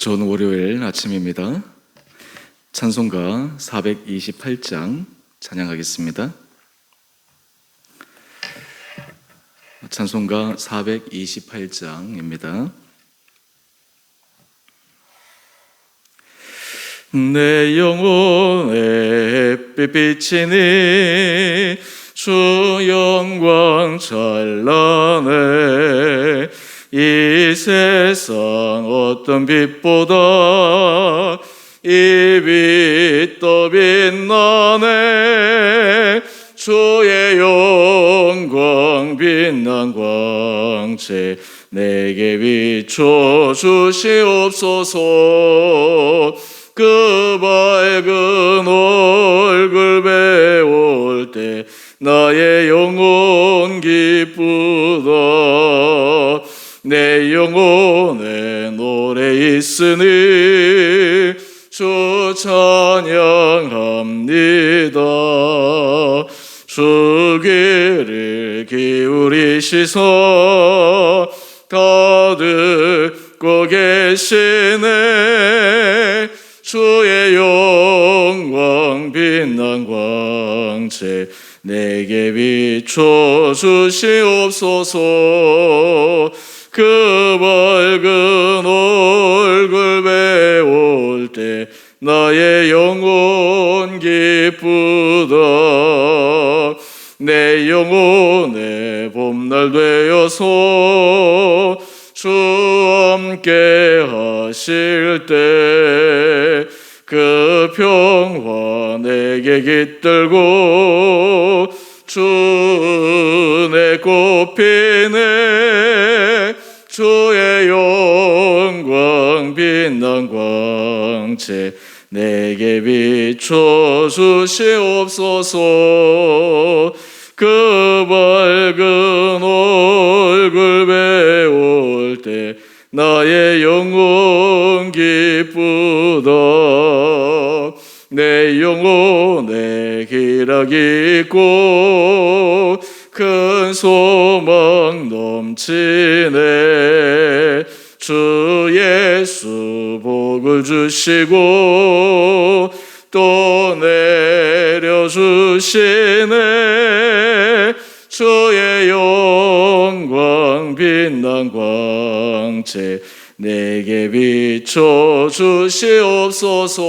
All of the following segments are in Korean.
좋은 월요일 아침입니다. 찬송가 428장 찬양하겠습니다. 찬송가 428장입니다. 내 영혼에 햇빛 비치니 주 영광 찬란해. 이 세상 어떤 빛보다 이 빛 더 빛나네. 주의 영광 빛난 광채 내게 비춰 주시옵소서. 그 밝은 얼굴 배울 때 나의 영혼 기쁘다. 내 영혼에 노래 있으니 주 찬양합니다. 주 귀를 기울이시사 다 듣고 계시네. 주의 영광 빛난 광채 내게 비춰 주시옵소서. 그 밝은 얼굴 배울 때 나의 영혼 기쁘다. 내 영혼의 봄날 되어서 주 함께 하실 때 그 평화 내게 깃들고 주 은혜 꽃피네. 주의 영광 빛난 광채 내게 비춰 주시옵소서. 그 밝은 얼굴 배울 때 나의 영혼 기쁘다. 내 영혼에 기락이 있고 큰 소망 넘치네. 주 예수 복을 주시고 또 내려주시네. 주의 영광 빛난 광채 내게 비춰 주시옵소서.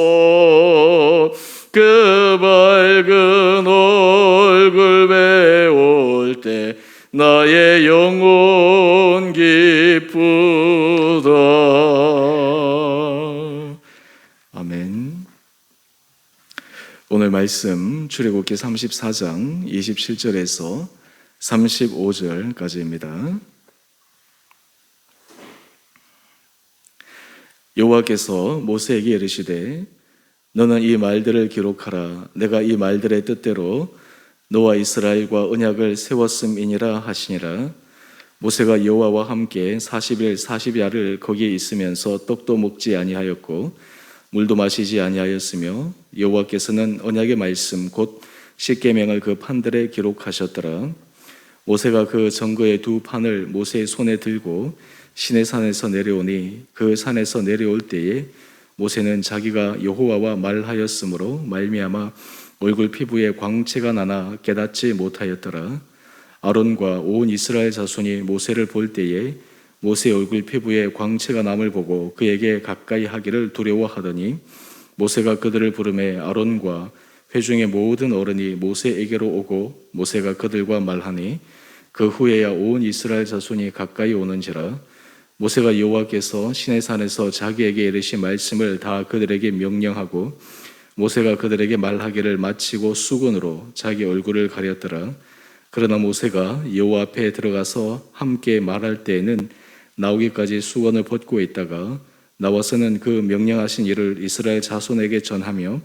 그 밝은 얼굴 배울 때 나의 영혼 기쁘다. 아멘. 오늘 말씀 출애굽기 34장 27절에서 35절까지입니다. 여호와께서 모세에게 이르시되 너는 이 말들을 기록하라. 내가 이 말들의 뜻대로 너와 이스라엘과 언약을 세웠음이니라 하시니라. 모세가 여호와와 함께 40일 40야를 거기에 있으면서 떡도 먹지 아니하였고 물도 마시지 아니하였으며 여호와께서는 언약의 말씀 곧 십계명을 그 판들에 기록하셨더라. 모세가 그 증거의 두 판을 모세의 손에 들고 시내산에서 내려오니 그 산에서 내려올 때에 모세는 자기가 여호와와 말하였으므로 말미암아 얼굴 피부에 광채가 나나 깨닫지 못하였더라. 아론과 온 이스라엘 자손이 모세를 볼 때에 모세의 얼굴 피부에 광채가 남을 보고 그에게 가까이 하기를 두려워하더니 모세가 그들을 부르매 아론과 회중의 모든 어른이 모세에게로 오고 모세가 그들과 말하니 그 후에야 온 이스라엘 자손이 가까이 오는지라. 모세가 여호와께서 시내산에서 자기에게 이르신 말씀을 다 그들에게 명령하고 모세가 그들에게 말하기를 마치고 수건으로 자기 얼굴을 가렸더라. 그러나 모세가 여호와 앞에 들어가서 함께 말할 때에는 나오기까지 수건을 벗고 있다가 나와서는 그 명령하신 일을 이스라엘 자손에게 전하며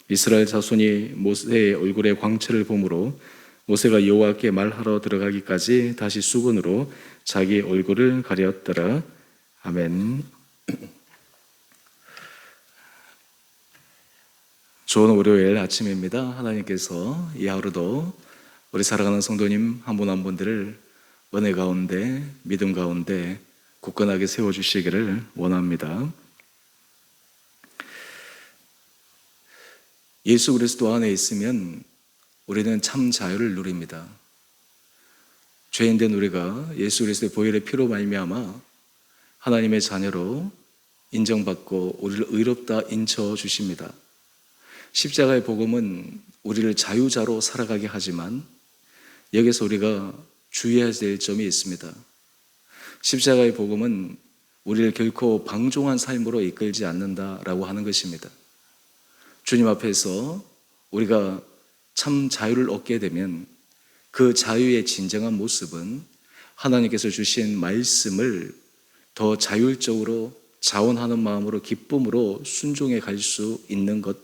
이스라엘 자손이 모세의 얼굴에 광채를 보므로 모세가 여호와께 말하러 들어가기까지 다시 수건으로 자기 얼굴을 가렸더라. 아멘. 좋은 월요일 아침입니다. 하나님께서 이 하루도 우리 사랑하는 성도님 한 분 한 분들을 은혜 가운데 믿음 가운데 굳건하게 세워주시기를 원합니다. 예수 그리스도 안에 있으면 우리는 참 자유를 누립니다. 죄인된 우리가 예수 그리스도의 보혈의 피로 말미암아 하나님의 자녀로 인정받고 우리를 의롭다 인쳐 주십니다. 십자가의 복음은 우리를 자유자로 살아가게 하지만 여기서 우리가 주의해야 될 점이 있습니다. 십자가의 복음은 우리를 결코 방종한 삶으로 이끌지 않는다라고 하는 것입니다. 주님 앞에서 우리가 참 자유를 얻게 되면 그 자유의 진정한 모습은 하나님께서 주신 말씀을 더 자율적으로 자원하는 마음으로 기쁨으로 순종해 갈 수 있는 것,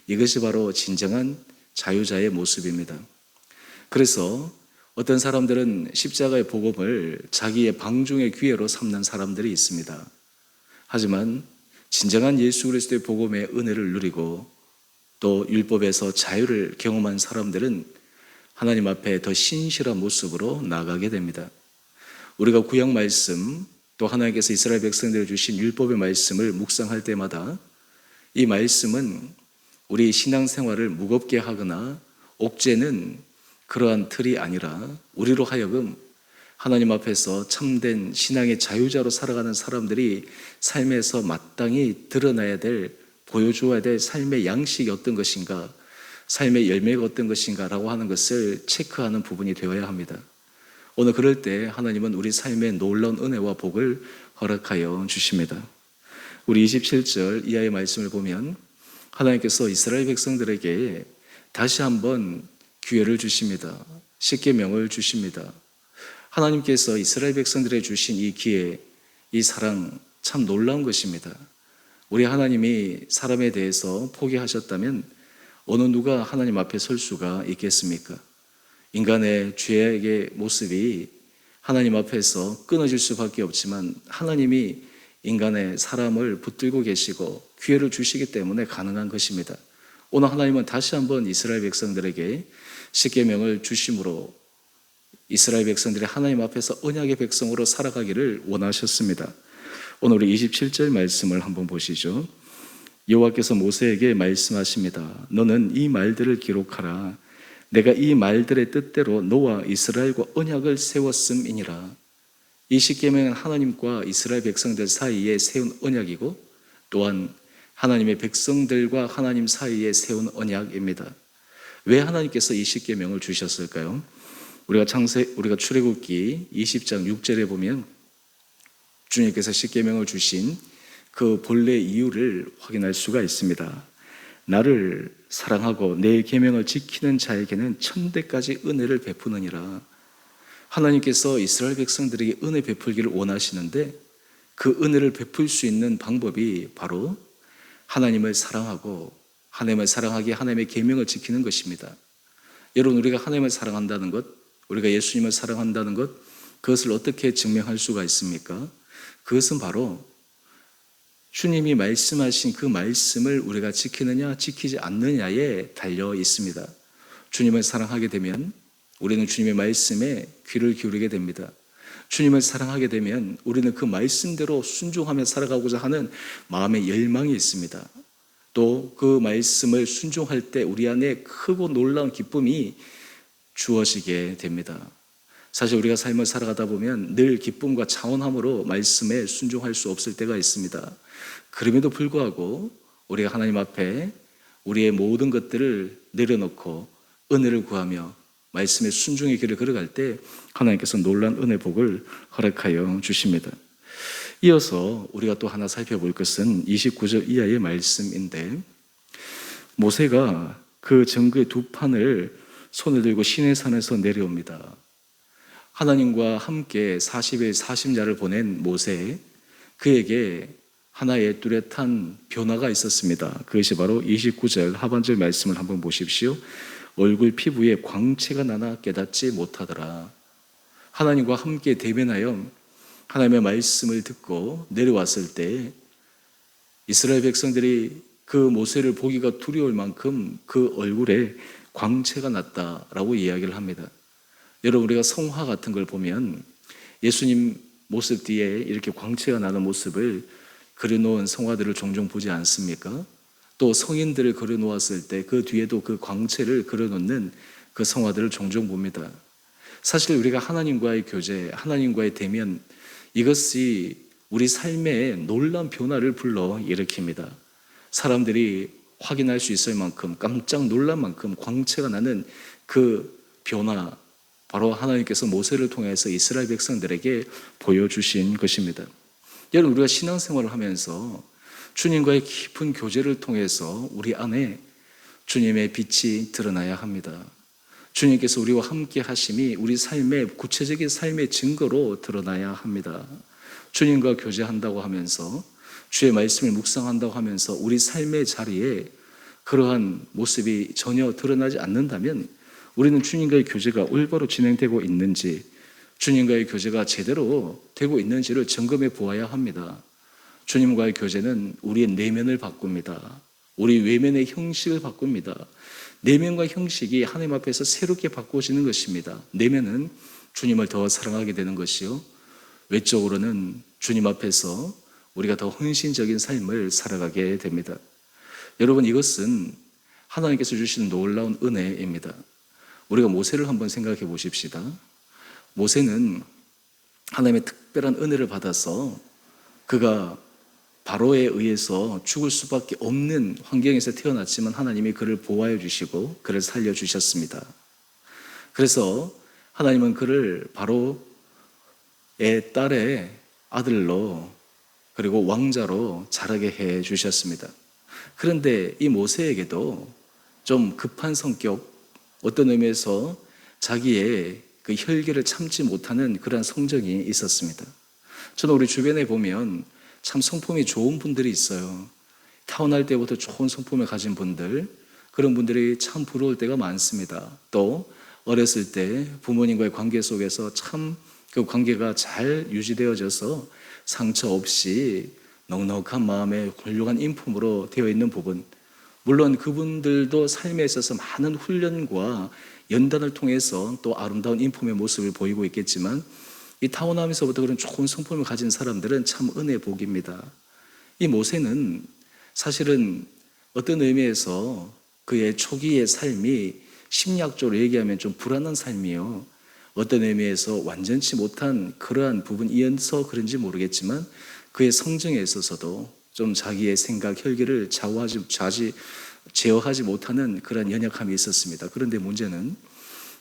이것이 바로 진정한 자유자의 모습입니다. 그래서 어떤 사람들은 십자가의 복음을 자기의 방종의 기회로 삼는 사람들이 있습니다. 하지만 진정한 예수 그리스도의 복음의 은혜를 누리고 또 율법에서 자유를 경험한 사람들은 하나님 앞에 더 신실한 모습으로 나아가게 됩니다. 우리가 구약 말씀 또 하나님께서 이스라엘 백성들에게 주신 율법의 말씀을 묵상할 때마다 이 말씀은 우리 신앙생활을 무겁게 하거나 옥죄는 그러한 틀이 아니라 우리로 하여금 하나님 앞에서 참된 신앙의 자유자로 살아가는 사람들이 삶에서 마땅히 드러나야 될, 보여주어야 될 삶의 양식이 어떤 것인가, 삶의 열매가 어떤 것인가 라고 하는 것을 체크하는 부분이 되어야 합니다. 오늘 그럴 때 하나님은 우리 삶에 놀라운 은혜와 복을 허락하여 주십니다. 우리 27절 이하의 말씀을 보면 하나님께서 이스라엘 백성들에게 다시 한번 기회를 주십니다. 십계명을 주십니다. 하나님께서 이스라엘 백성들에게 주신 이 기회, 이 사랑 참 놀라운 것입니다. 우리 하나님이 사람에 대해서 포기하셨다면 어느 누가 하나님 앞에 설 수가 있겠습니까? 인간의 죄악의 모습이 하나님 앞에서 끊어질 수밖에 없지만 하나님이 인간의 사람을 붙들고 계시고 기회를 주시기 때문에 가능한 것입니다. 오늘 하나님은 다시 한번 이스라엘 백성들에게 십계명을 주심으로 이스라엘 백성들이 하나님 앞에서 언약의 백성으로 살아가기를 원하셨습니다. 오늘 우리 27절 말씀을 한번 보시죠. 여호와께서 모세에게 말씀하십니다. 너는 이 말들을 기록하라. 내가 이 말들의 뜻대로 너와 이스라엘과 언약을 세웠음이니라. 이 십계명은 하나님과 이스라엘 백성들 사이에 세운 언약이고 또한 하나님의 백성들과 하나님 사이에 세운 언약입니다. 왜 하나님께서 이 십계명을 주셨을까요? 우리가 출애굽기 20장 6절에 보면 주님께서 십계명을 주신 그 본래 이유를 확인할 수가 있습니다. 나를 사랑하고 내 계명을 지키는 자에게는 천대까지 은혜를 베푸느니라. 하나님께서 이스라엘 백성들에게 은혜 베풀기를 원하시는데 그 은혜를 베풀 수 있는 방법이 바로 하나님을 사랑하고 하나님을 사랑하기에 하나님의 계명을 지키는 것입니다. 여러분, 우리가 하나님을 사랑한다는 것, 우리가 예수님을 사랑한다는 것, 그것을 어떻게 증명할 수가 있습니까? 그것은 바로 주님이 말씀하신 그 말씀을 우리가 지키느냐 지키지 않느냐에 달려 있습니다. 주님을 사랑하게 되면 우리는 주님의 말씀에 귀를 기울이게 됩니다. 주님을 사랑하게 되면 우리는 그 말씀대로 순종하며 살아가고자 하는 마음의 열망이 있습니다. 또 그 말씀을 순종할 때 우리 안에 크고 놀라운 기쁨이 주어지게 됩니다. 사실 우리가 삶을 살아가다 보면 늘 기쁨과 차원함으로 말씀에 순종할 수 없을 때가 있습니다. 그럼에도 불구하고 우리가 하나님 앞에 우리의 모든 것들을 내려놓고 은혜를 구하며 말씀의 순종의 길을 걸어갈 때 하나님께서 놀라운 은혜 복을 허락하여 주십니다. 이어서 우리가 또 하나 살펴볼 것은 29절 이하의 말씀인데, 모세가 그 정그의 두 판을 손을 들고 시내산에서 내려옵니다. 하나님과 함께 40일 40야를 보낸 모세, 그에게 하나의 뚜렷한 변화가 있었습니다. 그것이 바로 29절 하반절 말씀을 한번 보십시오. 얼굴 피부에 광채가 나나 깨닫지 못하더라. 하나님과 함께 대면하여 하나님의 말씀을 듣고 내려왔을 때 이스라엘 백성들이 그 모세를 보기가 두려울 만큼 그 얼굴에 광채가 났다라고 이야기를 합니다. 여러분, 우리가 성화 같은 걸 보면 예수님 모습 뒤에 이렇게 광채가 나는 모습을 그려놓은 성화들을 종종 보지 않습니까? 또 성인들을 걸어 놓았을 때 그 뒤에도 그 광채를 걸어 놓는 그 성화들을 종종 봅니다. 사실 우리가 하나님과의 교제, 하나님과의 대면, 이것이 우리 삶에 놀라운 변화를 불러 일으킵니다. 사람들이 확인할 수 있을 만큼, 깜짝 놀랄 만큼 광채가 나는 그 변화, 바로 하나님께서 모세를 통해서 이스라엘 백성들에게 보여주신 것입니다. 여러분, 우리가 신앙생활을 하면서 주님과의 깊은 교제를 통해서 우리 안에 주님의 빛이 드러나야 합니다. 주님께서 우리와 함께 하심이 우리 삶의 구체적인 삶의 증거로 드러나야 합니다. 주님과 교제한다고 하면서, 주의 말씀을 묵상한다고 하면서 우리 삶의 자리에 그러한 모습이 전혀 드러나지 않는다면 우리는 주님과의 교제가 올바로 진행되고 있는지, 주님과의 교제가 제대로 되고 있는지를 점검해 보아야 합니다. 주님과의 교제는 우리의 내면을 바꿉니다. 우리 외면의 형식을 바꿉니다. 내면과 형식이 하나님 앞에서 새롭게 바꿔지는 것입니다. 내면은 주님을 더 사랑하게 되는 것이요, 외적으로는 주님 앞에서 우리가 더 헌신적인 삶을 살아가게 됩니다. 여러분, 이것은 하나님께서 주시는 놀라운 은혜입니다. 우리가 모세를 한번 생각해 보십시다. 모세는 하나님의 특별한 은혜를 받아서 그가 바로에 의해서 죽을 수밖에 없는 환경에서 태어났지만 하나님이 그를 보호해 주시고 그를 살려 주셨습니다. 그래서 하나님은 그를 바로의 딸의 아들로, 그리고 왕자로 자라게 해 주셨습니다. 그런데 이 모세에게도 좀 급한 성격, 어떤 의미에서 자기의 그 혈기를 참지 못하는 그러한 성정이 있었습니다. 저는 우리 주변에 보면 참 성품이 좋은 분들이 있어요. 타고날 때부터 좋은 성품을 가진 분들, 그런 분들이 참 부러울 때가 많습니다. 또 어렸을 때 부모님과의 관계 속에서 참 그 관계가 잘 유지되어져서 상처 없이 넉넉한 마음에 훌륭한 인품으로 되어 있는 부분, 물론 그분들도 삶에 있어서 많은 훈련과 연단을 통해서 또 아름다운 인품의 모습을 보이고 있겠지만, 이 타고나면서부터 그런 좋은 성품을 가진 사람들은 참 은혜 복입니다. 이 모세는 사실은 어떤 의미에서 그의 초기의 삶이 심리학적으로 얘기하면 좀 불안한 삶이에요. 어떤 의미에서 완전치 못한 그러한 부분이어서 그런지 모르겠지만 그의 성정에 있어서도 좀 자기의 생각, 혈기를 제어하지 못하는 그런 연약함이 있었습니다. 그런데 문제는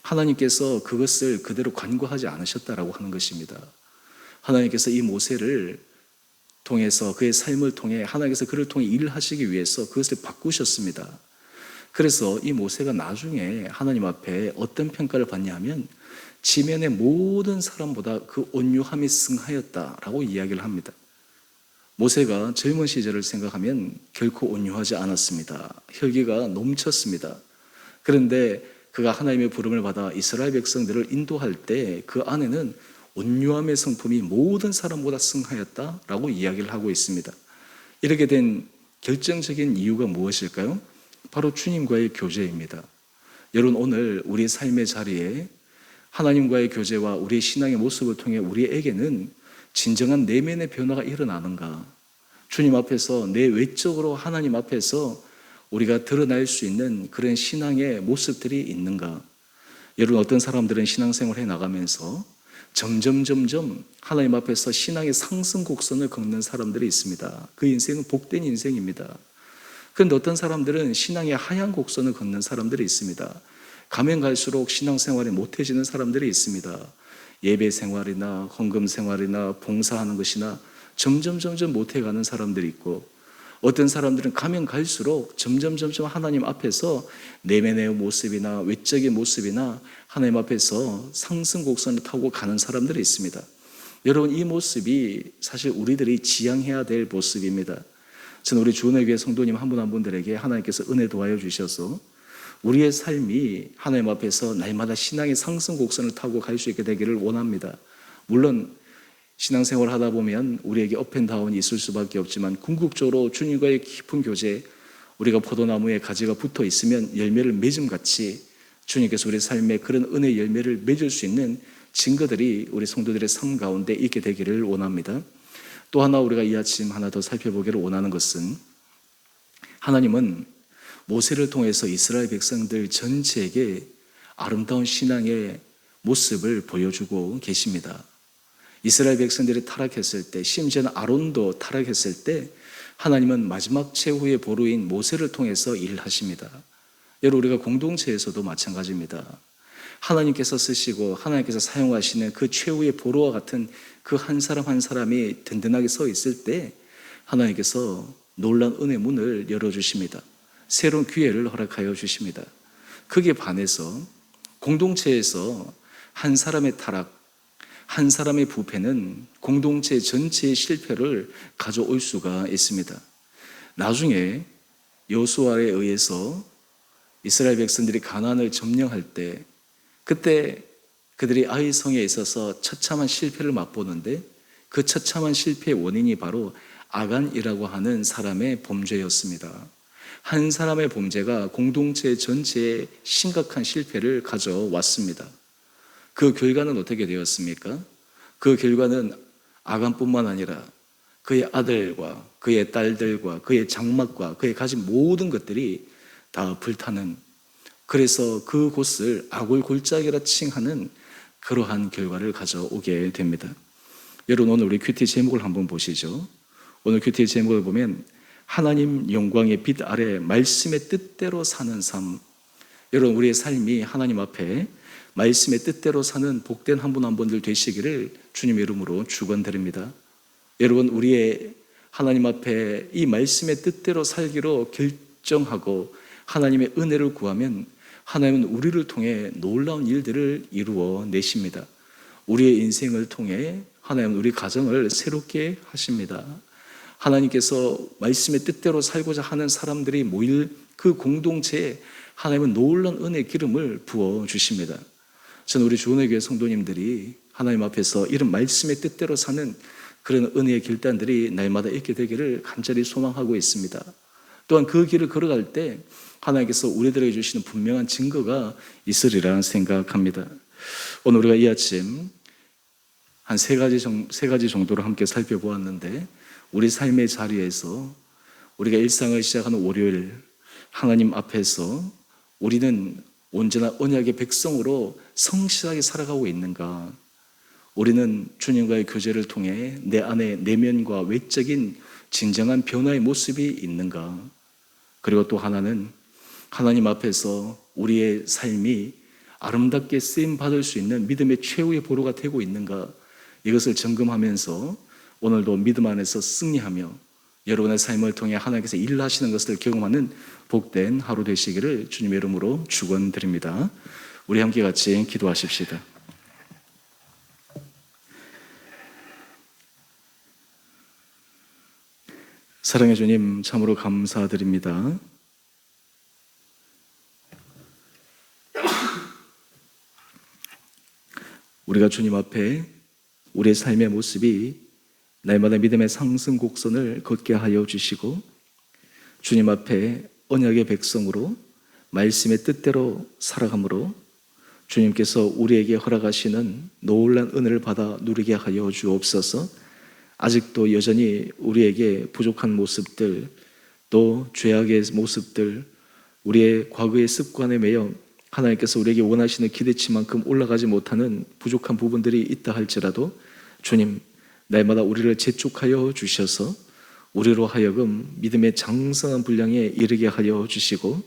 하나님께서 그것을 그대로 간과하지 않으셨다라고 하는 것입니다. 하나님께서 이 모세를 통해서, 그의 삶을 통해 하나님께서 그를 통해 일을 하시기 위해서 그것을 바꾸셨습니다. 그래서 이 모세가 나중에 하나님 앞에 어떤 평가를 받냐면 지면의 모든 사람보다 그 온유함이 승하였다라고 이야기를 합니다. 모세가 젊은 시절을 생각하면 결코 온유하지 않았습니다. 혈기가 넘쳤습니다. 그런데 그가 하나님의 부름을 받아 이스라엘 백성들을 인도할 때 그 안에는 온유함의 성품이 모든 사람보다 승하였다라고 이야기를 하고 있습니다. 이렇게 된 결정적인 이유가 무엇일까요? 바로 주님과의 교제입니다. 여러분, 오늘 우리 삶의 자리에 하나님과의 교제와 우리의 신앙의 모습을 통해 우리에게는 진정한 내면의 변화가 일어나는가? 주님 앞에서 내 외적으로 하나님 앞에서 우리가 드러날 수 있는 그런 신앙의 모습들이 있는가? 여러분, 어떤 사람들은 신앙생활을 해나가면서 점점 하나님 앞에서 신앙의 상승 곡선을 걷는 사람들이 있습니다. 그 인생은 복된 인생입니다. 그런데 어떤 사람들은 신앙의 하향 곡선을 걷는 사람들이 있습니다. 가면 갈수록 신앙생활이 못해지는 사람들이 있습니다. 예배 생활이나 헌금 생활이나 봉사하는 것이나 점점 못해가는 사람들이 있고, 어떤 사람들은 가면 갈수록 점점 하나님 앞에서 내면의 모습이나 외적인 모습이나 하나님 앞에서 상승 곡선을 타고 가는 사람들이 있습니다. 여러분, 이 모습이 사실 우리들이 지향해야 될 모습입니다. 저는 우리 주은혜 교회 성도님 한 분 한 분들에게 하나님께서 은혜 도와여 주셔서 우리의 삶이 하나님 앞에서 날마다 신앙의 상승 곡선을 타고 갈 수 있게 되기를 원합니다. 물론 신앙생활을 하다 보면 우리에게 업앤다운이 있을 수밖에 없지만 궁극적으로 주님과의 깊은 교제, 우리가 포도나무에 가지가 붙어 있으면 열매를 맺음같이 주님께서 우리 삶에 그런 은혜의 열매를 맺을 수 있는 증거들이 우리 성도들의 삶 가운데 있게 되기를 원합니다. 또 하나 우리가 이 아침 하나 더 살펴보기를 원하는 것은 하나님은 모세를 통해서 이스라엘 백성들 전체에게 아름다운 신앙의 모습을 보여주고 계십니다. 이스라엘 백성들이 타락했을 때, 심지어는 아론도 타락했을 때 하나님은 마지막 최후의 보루인 모세를 통해서 일하십니다. 여러분, 우리가 공동체에서도 마찬가지입니다. 하나님께서 쓰시고 하나님께서 사용하시는 그 최후의 보루와 같은 그 한 사람 한 사람이 든든하게 서 있을 때 하나님께서 놀라운 은혜 문을 열어주십니다. 새로운 기회를 허락하여 주십니다. 거기에 반해서 공동체에서 한 사람의 타락, 한 사람의 부패는 공동체 전체의 실패를 가져올 수가 있습니다. 나중에 여호수아에 의해서 이스라엘 백성들이 가나안을 점령할 때, 그때 그들이 아이 성에 있어서 처참한 실패를 맛보는데, 그 처참한 실패의 원인이 바로 아간이라고 하는 사람의 범죄였습니다. 한 사람의 범죄가 공동체 전체에 심각한 실패를 가져왔습니다. 그 결과는 어떻게 되었습니까? 그 결과는 아간뿐만 아니라 그의 아들과 그의 딸들과 그의 장막과 그의 가진 모든 것들이 다 불타는, 그래서 그곳을 아골 골짜기라 칭하는 그러한 결과를 가져오게 됩니다. 여러분, 오늘 우리 큐티 제목을 한번 보시죠. 오늘 큐티 제목을 보면 하나님 영광의 빛 아래 말씀의 뜻대로 사는 삶. 여러분, 우리의 삶이 하나님 앞에 말씀의 뜻대로 사는 복된 한 분 한 분들 되시기를 주님의 이름으로 축원드립니다. 여러분, 우리의 하나님 앞에 이 말씀의 뜻대로 살기로 결정하고 하나님의 은혜를 구하면 하나님은 우리를 통해 놀라운 일들을 이루어 내십니다. 우리의 인생을 통해 하나님은 우리 가정을 새롭게 하십니다. 하나님께서 말씀의 뜻대로 살고자 하는 사람들이 모일 그 공동체에 하나님은 놀라운 은혜의 기름을 부어주십니다. 저는 우리 주원의 교회 성도님들이 하나님 앞에서 이런 말씀의 뜻대로 사는 그런 은혜의 길단들이 날마다 있게 되기를 간절히 소망하고 있습니다. 또한 그 길을 걸어갈 때 하나님께서 우리들에게 주시는 분명한 증거가 있으리라 생각합니다. 오늘 우리가 이 아침 한 세 가지 정도로 함께 살펴보았는데, 우리 삶의 자리에서 우리가 일상을 시작하는 월요일 하나님 앞에서 우리는 언제나 언약의 백성으로 성실하게 살아가고 있는가? 우리는 주님과의 교제를 통해 내 안에 내면과 외적인 진정한 변화의 모습이 있는가? 그리고 또 하나는 하나님 앞에서 우리의 삶이 아름답게 쓰임받을 수 있는 믿음의 최후의 보루가 되고 있는가? 이것을 점검하면서 오늘도 믿음 안에서 승리하며 여러분의 삶을 통해 하나님께서 일하시는 것을 경험하는 복된 하루 되시기를 주님의 이름으로 축원드립니다. 우리 함께 같이 기도하십시다. 사랑의 주님, 참으로 감사드립니다. 우리가 주님 앞에 우리의 삶의 모습이 날마다 믿음의 상승 곡선을 걷게 하여 주시고, 주님 앞에 언약의 백성으로 말씀의 뜻대로 살아감으로 주님께서 우리에게 허락하시는 놀라운 은혜를 받아 누리게 하여 주옵소서. 아직도 여전히 우리에게 부족한 모습들, 또 죄악의 모습들, 우리의 과거의 습관에 매여 하나님께서 우리에게 원하시는 기대치만큼 올라가지 못하는 부족한 부분들이 있다 할지라도 주님, 날마다 우리를 재촉하여 주셔서 우리로 하여금 믿음의 장성한 분량에 이르게 하여 주시고,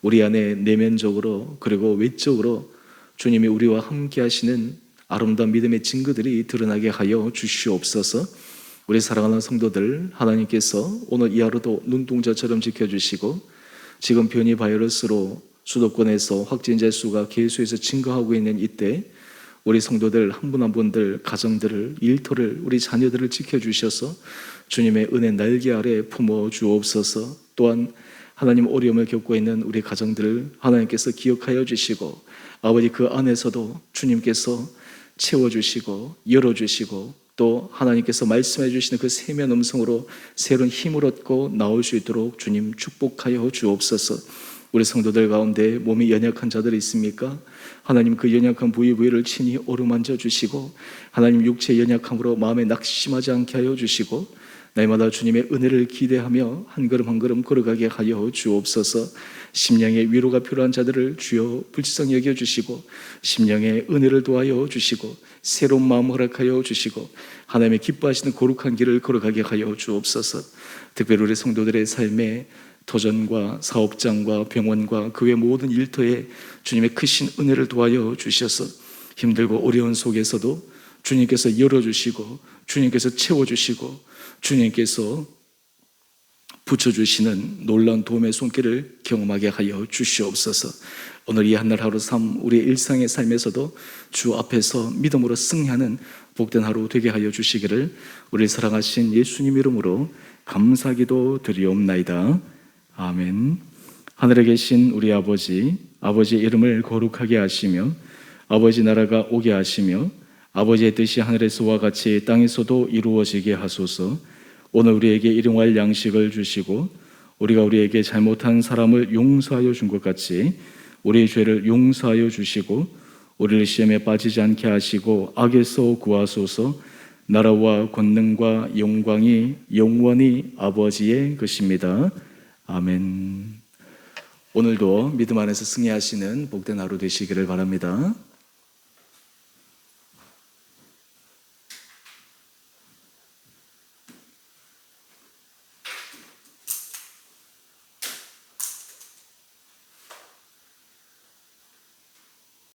우리 안에 내면적으로 그리고 외적으로 주님이 우리와 함께 하시는 아름다운 믿음의 증거들이 드러나게 하여 주시옵소서. 우리 사랑하는 성도들, 하나님께서 오늘 이 하루도 눈동자처럼 지켜주시고, 지금 변이 바이러스로 수도권에서 확진자 수가 계속해서 증가하고 있는 이때 우리 성도들 한 분 한 분들, 가정들을, 일터를, 우리 자녀들을 지켜주셔서 주님의 은혜 날개 아래 품어 주옵소서. 또한 하나님 어려움을 겪고 있는 우리 가정들을 하나님께서 기억하여 주시고, 아버지 그 안에서도 주님께서 채워주시고 열어주시고, 또 하나님께서 말씀해 주시는 그 세미한 음성으로 새로운 힘을 얻고 나올 수 있도록 주님 축복하여 주옵소서. 우리 성도들 가운데 몸이 연약한 자들이 있습니까? 하나님 그 연약한 부위를 친히 어루만져 주시고, 하나님 육체의 연약함으로 마음에 낙심하지 않게 하여 주시고, 날마다 주님의 은혜를 기대하며 한 걸음 한 걸음 걸어가게 하여 주옵소서. 심령의 위로가 필요한 자들을 주여 불쌍히 여겨주시고 심령의 은혜를 도하여 주시고 새로운 마음 허락하여 주시고 하나님의 기뻐하시는 거룩한 길을 걸어가게 하여 주옵소서. 특별히 우리 성도들의 삶에 도전과 사업장과 병원과 그 외 모든 일터에 주님의 크신 은혜를 도하여 주셔서 힘들고 어려운 속에서도 주님께서 열어주시고 주님께서 채워주시고 주님께서 붙여주시는 놀라운 도움의 손길을 경험하게 하여 주시옵소서. 오늘 이 한날 하루 삶 우리의 일상의 삶에서도 주 앞에서 믿음으로 승리하는 복된 하루 되게 하여 주시기를 우리 사랑하신 예수님 이름으로 감사기도 드리옵나이다. 아멘. 하늘에 계신 우리 아버지, 아버지의 이름을 거룩하게 하시며 아버지 나라가 오게 하시며 아버지의 뜻이 하늘에서와 같이 땅에서도 이루어지게 하소서. 오늘 우리에게 일용할 양식을 주시고 우리가 우리에게 잘못한 사람을 용서하여 준 것 같이 우리의 죄를 용서하여 주시고 우리를 시험에 빠지지 않게 하시고 악에서 구하소서. 나라와 권능과 영광이 영원히 아버지의 것입니다. 아멘. 오늘도 믿음 안에서 승리하시는 복된 하루 되시기를 바랍니다.